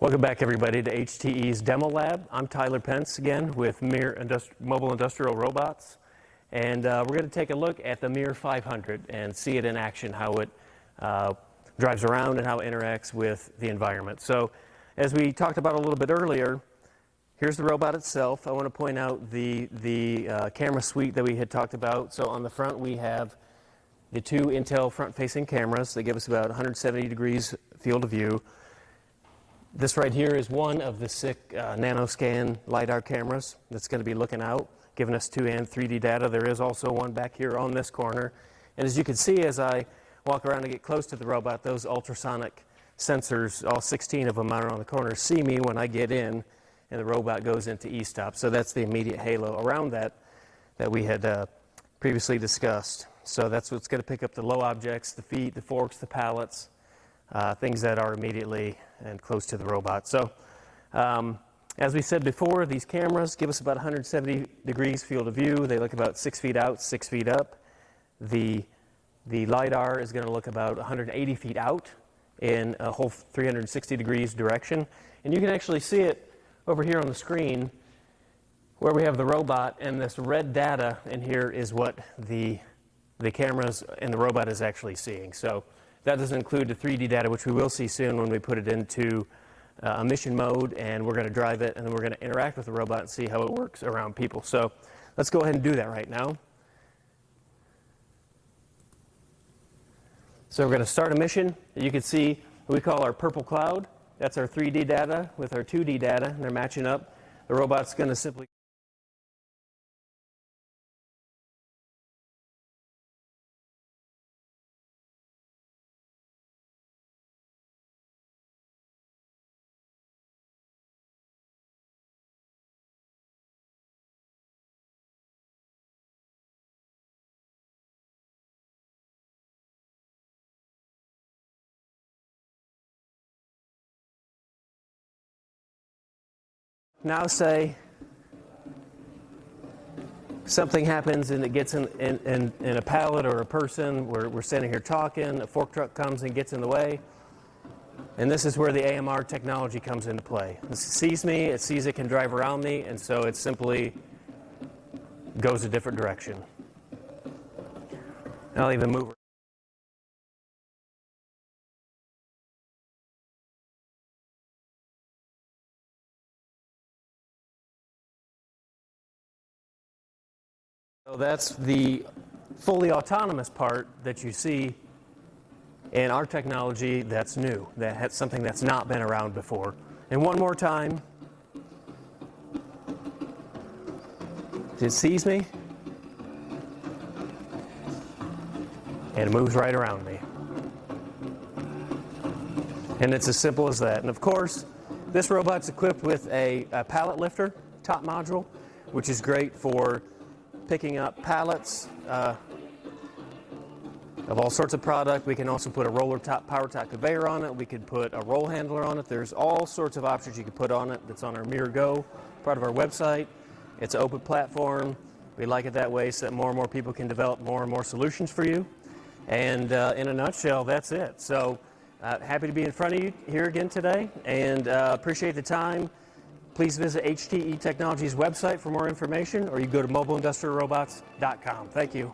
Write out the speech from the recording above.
Welcome back, everybody, to HTE's Demo Lab. I'm Tyler Pence again with Mobile Industrial Robots, and we're going to take a look at the Mir 500 and see it in action, how it drives around and how it interacts with the environment. So, as we talked about a little bit earlier, here's the robot itself. I want to point out the camera suite that we had talked about. So on the front we have the two Intel front-facing cameras that give us about 170 degrees field of view. This right here is one of the SICK nanoscan LiDAR cameras that's going to be looking out, giving us 2 and 3D data. There is also one back here on this corner. And as you can see, as I walk around and get close to the robot, those ultrasonic sensors, all 16 of them mounted on the corner, see me when I get in, and the robot goes into e-stop. So that's the immediate halo around that we had previously discussed. So that's what's going to pick up the low objects, the feet, the forks, the pallets, things that are immediately and close to the robot. So as we said before, these cameras give us about 170 degrees field of view. They look about 6 feet out, 6 feet up. The LiDAR is going to look about 180 feet out in a whole 360 degrees direction. And you can actually see it over here on the screen where we have the robot, and this red data in here is what the cameras and the robot is actually seeing. So that doesn't include the 3D data, which we will see soon when we put it into a mission mode, and we're going to drive it, and then we're going to interact with the robot and see how it works around people. So let's go ahead and do that right now. So we're going to start a mission. You can see what we call our purple cloud. That's our 3D data with our 2D data, and they're matching up. The robot's going to simply now say something happens and it gets in a pallet or a person. We're standing here talking, a fork truck comes and gets in the way. And this is where the AMR technology comes into play. It sees me, it sees it can drive around me, and so it simply goes a different direction. I'll even move. So that's the fully autonomous part that you see in our technology that's new, that has something that's not been around before. And one more time. It sees me, and it moves right around me. And it's as simple as that. And of course, this robot's equipped with a pallet lifter top module, which is great for picking up pallets of all sorts of product. We can also put a roller top, power top conveyor on it. We could put a roll handler on it. There's all sorts of options you could put on it. That's on our Mir Go, part of our website. It's an open platform. We like it that way so that more and more people can develop more and more solutions for you. And in a nutshell, that's it. So happy to be in front of you here again today, and appreciate the time. Please visit HTE Technologies' website for more information, or you go to mobileindustrialrobots.com. Thank you.